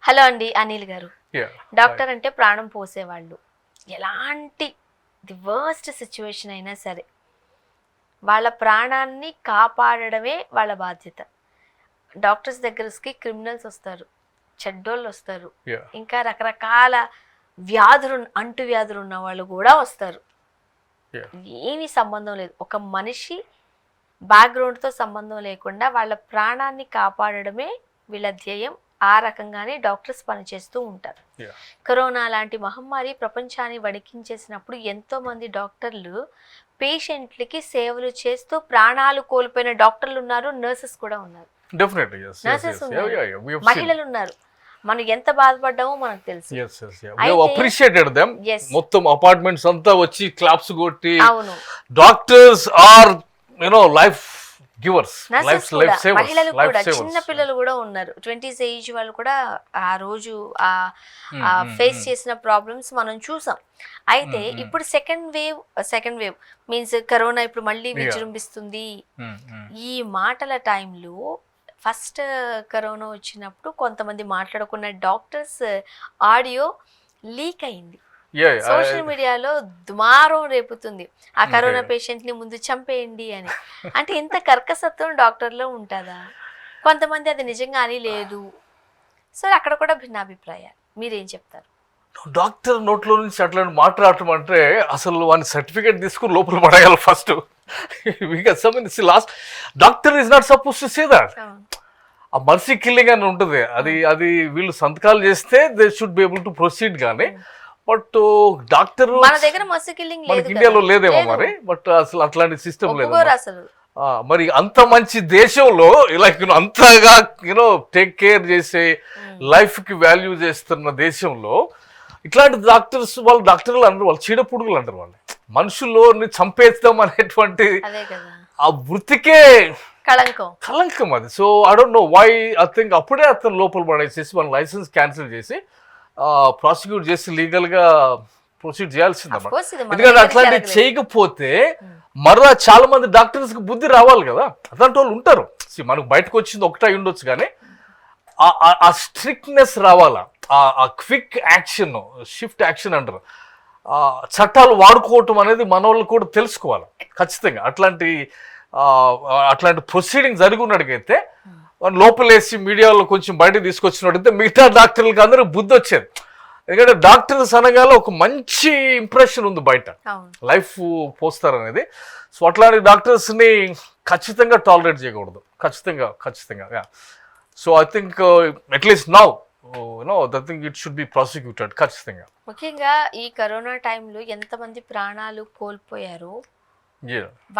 Hello అండి అనిల్ గారు. Yeah. Doctor అంటే ప్రాణం పోసేవాళ్ళు. ఎలాంటి ది వర్స్ట్ సిచ్యువేషన్ అయినా సరే వాళ్ళ ప్రాణాన్ని కాపాడడమే వాళ్ళ బాధ్యత. డాక్టర్స్ దగ్గరికి క్రిమినల్స్ వస్తారు, చెడ్డోళ్ళు వస్తారు, Yeah. ఇంకా రకరకాల అంటు వ్యాధులు ఉన్న వాళ్ళు కూడా వస్తారు. Yeah. ఏమీ సంబంధం లేదు, ఒక మనిషి బ్యాక్గ్రౌండ్తో సంబంధం లేకుండా వాళ్ళ ప్రాణాన్ని కాపాడడమే వీళ్ళ ధ్యేయం. ఆ రకంగానే డాక్టర్స్ పనిచేస్తూ ఉంటారు. Yeah. కరోనా లాంటి మహమ్మారి ప్రపంచాన్ని వణికించేసినప్పుడు ఎంతోమంది డాక్టర్లు పేషెంట్లకి సేవలు చేస్తూ ప్రాణాలు కోల్పోయిన డాక్టర్లు ఉన్నారు, నర్సెస్ కూడా ఉన్నారు. Definitely, yes. నర్సెస్ Yeah, ఉన్నారు, yeah, yeah. We have మహిళలు ఉన్నారు. మనం ఎంత బాధపడ్డామో మనకు తెలుసు. Yes, yes, yeah. We have appreciated them. Yes. మొత్తం అపార్ట్మెంట్స్ అంతా వచ్చి క్లాప్స్ కొట్టి అవును, doctors are life givers, nurses కూడా, లైఫ్ సేవర్స్, మహిళలు లైఫ్ కూడా, సేవర్స్. చిన్న పిల్లలు కూడా ఉన్నారు. 20s ఏజ్ వాళ్ళు కూడా ఆ రోజు ఫేస్ చేసిన ప్రాబ్లమ్స్ మనం చూసాం. అయితే ఇప్పుడు సెకండ్ వేవ్ మీన్స్ కరోనా ఇప్పుడు మళ్ళీ విజృంభిస్తుంది. ఈ మాటల టైంలో ఫస్ట్ కరోనా వచ్చినప్పుడు కొంతమంది మాట్లాడుకున్న డాక్టర్స్ ఆడియో లీక్ అయింది. సోషల్ మీడియాలో దుమారం రేపుతుంది, ఆ కరోనా పేషెంట్ ని ముందు చంపేయండి అని. అంటే ఇంత కర్కసత్వం డాక్టర్లో ఉంటుందా? కొంతమంది అది నిజంగా అని లేదు. సో అక్కడ కూడా భిన్నాభిప్రాయాలు. మీరేం చెప్తారు? డాక్టర్ నోట్లో నుంచి అట్లాంటి మాట్లాడటం అంటే అసలు వాని సర్టిఫికేట్ తీసుకుని లోపల పడేయాలి first. Last doctor is not suppose to say that. ఆ మర్సీ కిల్లింగ్ అని ఉంటుంది, అది వీళ్ళు సంతకాలు చేస్తే they should be able to proceed. కానీ బట్ డాక్టర్ మన దగ్గర మర్సీ కిల్లింగ్ లేదు, ఇండియాలో లేదేమో మరి. బట్ అసలు అట్లాంటి సిస్టమ్ లేదు అసలు. మరి అంత మంచి దేశంలో లైక్ అంతగా టేక్ కేర్ చేసే లైఫ్ కి వాల్యూ చేస్తున్న దేశంలో ఇట్లాంటి డాక్టర్స్ వాళ్ళు డాక్టర్లు అంటారు, వాళ్ళు చీడపుడుగులు అంటారు. వాళ్ళు మనుషుల్లోని చంపేస్తాం అనేటువంటి ఆ వృత్తికే కళంకం అది. So I don't know why. I think అప్పుడే అతను లోపల పడేసేసి మన లైసెన్స్ క్యాన్సిల్ చేసి ప్రాసిక్యూట్ చేసి లీగల్ గా ప్రొసీడ్ చేయాల్సిందన్నమాట. ఎందుకంటే అట్లాంటివి చేయకపోతే మరలా చాలా మంది డాక్టర్స్ కి బుద్ధి రావాలి కదా. అట్లాంటి వాళ్ళు ఉంటారు, మనకు బయటకు వచ్చింది ఒకటై ఉండొచ్చు, కానీ ఆ స్ట్రిక్ట్నెస్ రావాలా, ఆ క్విక్ యాక్షన్, షిఫ్ట్ యాక్షన్ అంటారు. చట్టాలు వాడుకోవటం అనేది మన వాళ్ళు కూడా తెలుసుకోవాలి ఖచ్చితంగా. అట్లాంటి ప్రొసీడింగ్ జరిగి ఉన్నట్టుకైతే లోపలేసి మీడియాలో కొంచెం బయటకు తీసుకొచ్చినట్టయితే మిగతా డాక్టర్లకి అందరూ బుద్ధి వచ్చేది. ఎందుకంటే డాక్టర్స్ అనగానే ఒక మంచి ఇంప్రెషన్ ఉంది బయట, లైఫ్ పోస్తారనేది. సో అట్లాంటి డాక్టర్స్ని ఖచ్చితంగా టాలరేట్ చేయకూడదు, ఖచ్చితంగా. So I think at least now I think it should be prosecuted ఖచ్చితంగా. ముఖ్యంగా ఈ కరోనా టైంలో ఎంతమంది ప్రాణాలు కోల్పోయారో,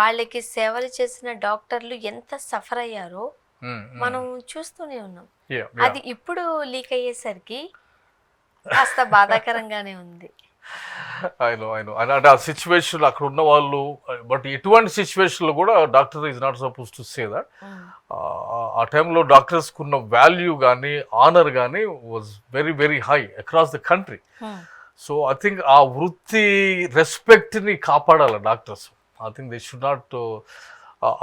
వాళ్ళకి సేవలు చేసిన డాక్టర్లు ఎంత సఫర్ అయ్యారో మనం చూస్తూనే ఉన్నాం. అది ఇప్పుడు లీక్ అయ్యేసరికి కాస్త బాధాకరంగానే ఉంది. అంటే ఆ సిచ్యువేషన్ అక్కడ ఉన్న వాళ్ళు, బట్ ఎటువంటి సిచ్యువేషన్ లో కూడా doctor is not suppose to say that. ఆ టైంలో డాక్టర్స్ కున్న వాల్యూ కానీ ఆనర్ కానీ was very very high across the country. So I think ఆ వృత్తి రెస్పెక్ట్ ని కాపాడాలి doctors. I think they should not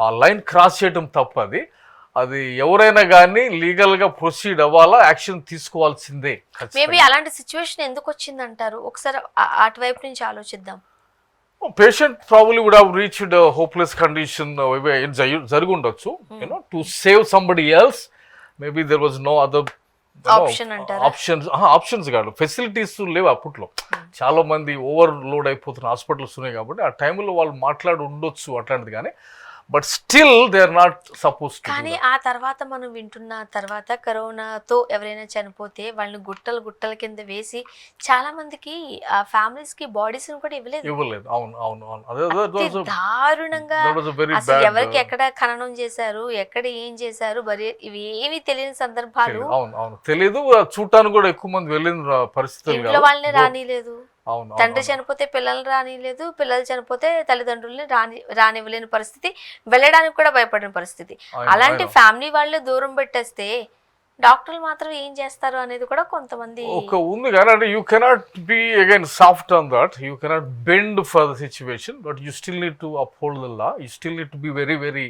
ఆ లైన్ క్రాస్ చేయడం తప్పది. అది ఎవరైనా కానీ లీగల్ గా ప్రొసీడ్ అవ్వాలా, యాక్షన్ తీసుకోవాల్సిందే. మేబీ అలాంటి సిచ్యువేషన్ ఎందుకు వచ్చింది అంటారు? ఒకసారి అటువైపు నుంచి ఆలోచిద్దాం. Patient probably would have reached hopeless condition జరిగి ఉండొచ్చు, to save somebody else. Maybe there was no other options కాదు, ఫెసిలిటీస్ లేవు అప్పట్లో. చాలా మంది ఓవర్లోడ్ అయిపోతున్న హాస్పిటల్స్ ఉన్నాయి కాబట్టి ఆ టైంలో వాళ్ళు మాట్లాడి ఉండొచ్చు అట్లాంటిది. కానీ but still they are not suppose to. కానీ ఆ తర్వాత మనం వింటున్న తర్వాత కరోనాతో ఎవరైనా చనిపోతే వాళ్ళని గుట్టల కింద వేసి చాలా మందికి ఆ ఫ్యామిలీస్ కి బాడీస్ కూడా ఇవ్వలేదు. అవును. దారుణంగా అసలు ఎవరికి ఎక్కడ ఖననం చేశారు, ఎక్కడ ఏం చేశారు, ఇవి ఏమి తెలియని సందర్భాలు. అవును తెలియదు. చూడటానికి కూడా ఎక్కువ మంది వెళ్ళిన పరిస్థితులు, ఇంట్లో వాళ్ళని రానిలేదు. తండ్రి చనిపోతే పిల్లల్ని రానిలేదు, పిల్లలు చనిపోతే తల్లిదండ్రుల్ని రానివ్వలేని పరిస్థితి, వెళ్ళడానికి కూడా భయపడిన పరిస్థితి. అలాంటి ఫ్యామిలీ వాళ్ళు దూరం పెట్టేస్తే డాక్టర్లు మాత్రం ఏం చేస్తారు అనేది కూడా కొంతమంది ఉంది. కానీ అంటే you cannot be again soft on that, you cannot bend for the situation, but you still need to uphold the law, you still need to be very very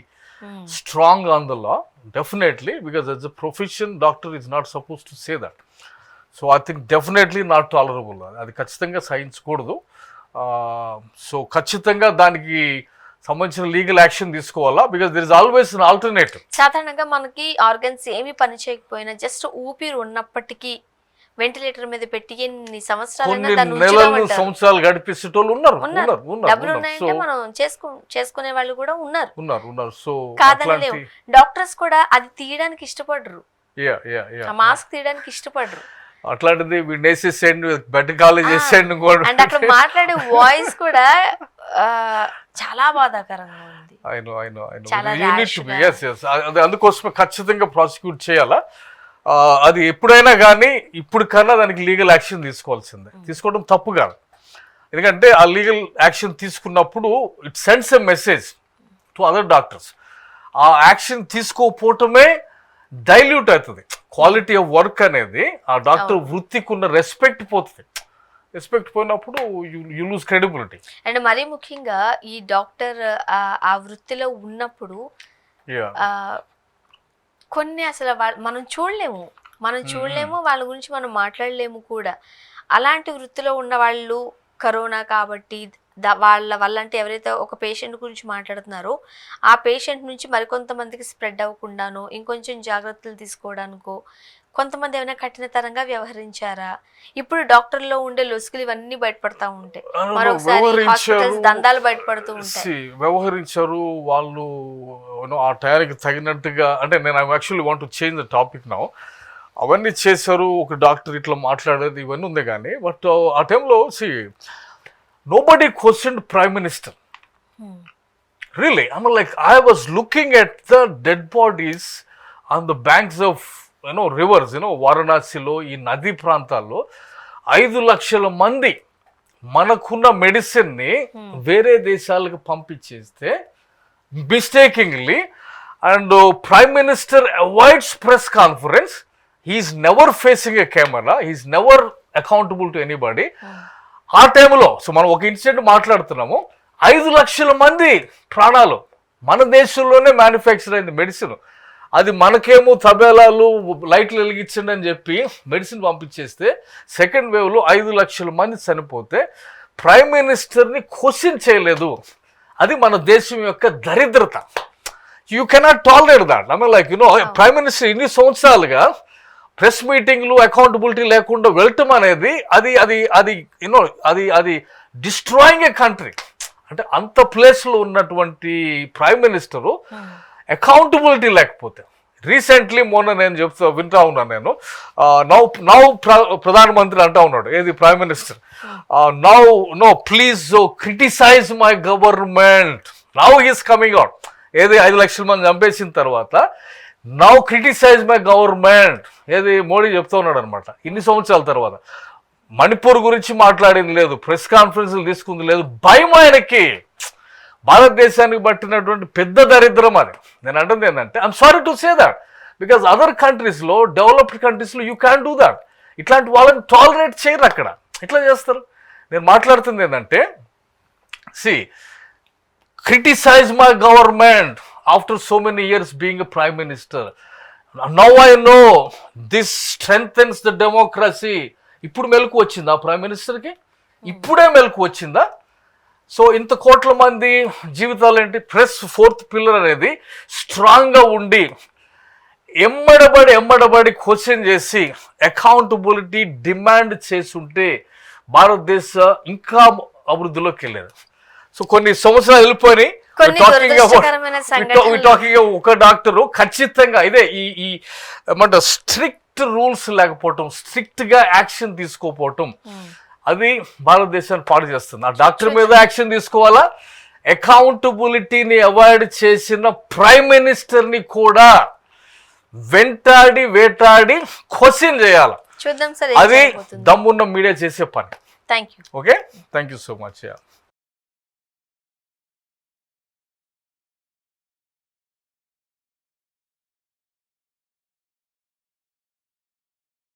strong on the law, definitely, because as a profession doctor is not supposed to say that. So I think definitely not tolerable, అది ఖచ్చితంగా సహించకూడదు. So ఖచ్చితంగా దానికి సంబంధించిన legal action తీసుకోవాలా, because there is always an alternative. సాధారణంగా మనకి organs ఏమి పని చేయకపోయినా జస్ట్ ఊపిరి ఉన్నప్పటికీ వెంటిలేటర్ మీద పెట్టి ఎన్ని సంవత్సరాలుగా దాన్ని నెలలు ఉంచుదామంటారు. సంవత్సరాలు గడిపిస్తేటోళ్ళు ఉన్నారు. ఉన్నారు. డబ్బులు ఉన్నాయంటే మనం చేసుకునే వాళ్ళు కూడా ఉన్నారు. సో కాదనలేము. డాక్టర్స్ కూడా అది తీయడానికి ఇష్టపడరు, ఆ మాస్క్ తీయడానికి ఇష్టపడరు. అట్లాంటిది వీడిని వేసేసేయండి, బెడ్ ఖాళీ చేసేయండి. అండ్ అక్కడ మాట్లాడే వాయిస్ కూడా చాలా బాధాకరంగా ఉంది. అందుకోసమే ఖచ్చితంగా ప్రాసిక్యూట్ చేయాలా. అది ఎప్పుడైనా కానీ ఇప్పుడు కన్నా దానికి లీగల్ యాక్షన్ తీసుకోవాల్సిందే, తీసుకోవడం తప్పు కాదు. ఎందుకంటే ఆ లీగల్ యాక్షన్ తీసుకున్నప్పుడు it sends a message to other doctors. ఆ యాక్షన్ తీసుకోకపోవటమే డైల్యూట్ అవుతుంది క్వాలిటీ ఆఫ్ వర్క్ అనేది. ఆ డాక్టర్ వృత్తికి ఉన్న రెస్పెక్ట్ పోతుంది. రెస్పెక్ట్ పోయినప్పుడు యు లూజ్ క్రెడిబిలిటీ. అండ్ మరీ ముఖ్యంగా ఈ డాక్టర్ ఆ వృత్తిలో ఉన్నప్పుడు కొన్ని అసలు మనం చూడలేము, వాళ్ళ గురించి మనం మాట్లాడలేము కూడా. అలాంటి వృత్తిలో ఉన్న వాళ్ళు కరోనా కాబట్టి వాళ్ళ వల్ల, అంటే ఎవరైతే ఒక పేషెంట్ గురించి మాట్లాడుతున్నారో ఆ పేషెంట్ నుంచి మరికొంతమందికి స్ప్రెడ్ అవ్వకుండానో ఇంకొంచెం జాగ్రత్తలు తీసుకోవడానికో కొంతమంది ఏమైనా కఠినతరంగా వ్యవహరించారా? ఇప్పుడు డాక్టర్లో ఉండే లొసుగులు ఇవన్నీ బయటపడతా ఉంటాయి, మరొకసారి హాస్పిటల్స్ దందాలు బయటపడుతూ ఉంటాయి. వ్యవహరించారు వాళ్ళు ఆ టైంకి తగినట్టుగా. అంటే నేను actually want to change the topic now. అవన్నీ చేశారు, ఒక డాక్టర్ ఇట్లా మాట్లాడేది ఇవన్నీ ఉంది కానీ, బట్ ఆ టైంలో nobody questioned Prime Minister. Really, I mean, like I was looking at the dead bodies on the banks of rivers, వారణాసిలో ఈ నదీ ప్రాంతాల్లో 5 లక్షల మంది మనకున్న మెడిసిన్ ని వేరే దేశాలకు పంపించేస్తే mistakingly, and prime minister avoids press conference. He's never facing a camera, he's never accountable to anybody. ఆ టైంలో మనం ఒక ఇన్సిడెంట్ మాట్లాడుతున్నాము, 5 లక్షల మంది ప్రాణాలు మన దేశంలోనే మ్యానుఫ్యాక్చర్ అయింది మెడిసిన్. అది మనకేమో తబేలాలు లైట్లు వెలిగించండి అని చెప్పి మెడిసిన్ పంపించేస్తే సెకండ్ వేవ్లో 5 లక్షల మంది చనిపోతే ప్రైమ్ మినిస్టర్ని క్వశ్చన్ చేయలేదు. అది మన దేశం యొక్క దరిద్రత. You cannot tolerate that. I mean like prime minister ఇన్ని సంవత్సరాలుగా ప్రెస్ మీటింగ్లు అకౌంటబిలిటీ లేకుండా వెళ్ళటం అనేది అది అది అది అది అది డిస్ట్రాయింగ్ ఏ కంట్రీ. అంటే అంత ప్లేస్లో ఉన్నటువంటి ప్రైమ్ మినిస్టరు అకౌంటబిలిటీ లేకపోతే, రీసెంట్లీ మొన్న నేను వింటా ఉన్నాను, నేను నౌ ప్రధానమంత్రి అంటా ఉన్నాడు, ఏది prime minister, no please criticise my government. Now he's coming out, ఏది 5 లక్షల మంది చంపేసిన తర్వాత నౌ క్రిటిసైజ్ మై గవర్నమెంట్, ఏది మోడీ చెప్తా ఉన్నాడు అనమాట. ఇన్ని సంవత్సరాల తర్వాత మణిపూర్ గురించి మాట్లాడింది లేదు, ప్రెస్ కాన్ఫరెన్స్లు తీసుకుంది లేదు. భయం ఆయనకి. భారతదేశానికి పట్టినటువంటి పెద్ద దరిద్రం అది. నేను అంటుంది ఏంటంటే, I'm sorry to say that, because other కంట్రీస్లో, డెవలప్డ్ కంట్రీస్లో యూ క్యాన్ డూ దాట్. ఇట్లాంటి వాళ్ళని టాలరేట్ చేయరు అక్కడ. ఎట్లా చేస్తారు? నేను మాట్లాడుతుంది ఏంటంటే, criticize my government after so many years being a prime minister. Now I know this strengthens the democracy. ఇప్పుడు మెలకు వచ్చిందా ప్రైమ్ మినిస్టర్కి? ఇప్పుడే మెలకు వచ్చిందా? సో ఇంత కోట్ల మంది జీవితాలు ఏంటి? ప్రెస్ 4th పిల్లర్ అనేది స్ట్రాంగ్గా ఉండి ఎమ్మడబడి క్వశ్చన్ చేసి అకౌంటబిలిటీ డిమాండ్ చేస్తుంటే భారతదేశ ఇంకా అభివృద్ధిలోకి వెళ్ళేది. సో కొన్ని సంవత్సరాలు వెళ్ళిపోయి టాకింగ్ ఒక డాక్టరు ఖచ్చితంగా ఇదే ఈ ఏమంటారు స్ట్రిక్ట్ రూల్స్ లేకపోవటం, స్ట్రిక్ట్ గా యాక్షన్ తీసుకోపోవటం, అది భారతదేశాన్ని పాడు చేస్తుంది. ఆ డాక్టర్ మీద యాక్షన్ తీసుకోవాలా, అకౌంటబిలిటీని అవాయిడ్ చేసిన ప్రైమ్ మినిస్టర్ ని కూడా వేటాడి క్వశ్చన్ చేయాలి. అది దమ్మున్న మీడియా చేసే పని. Thank you. Okay, thank you so much.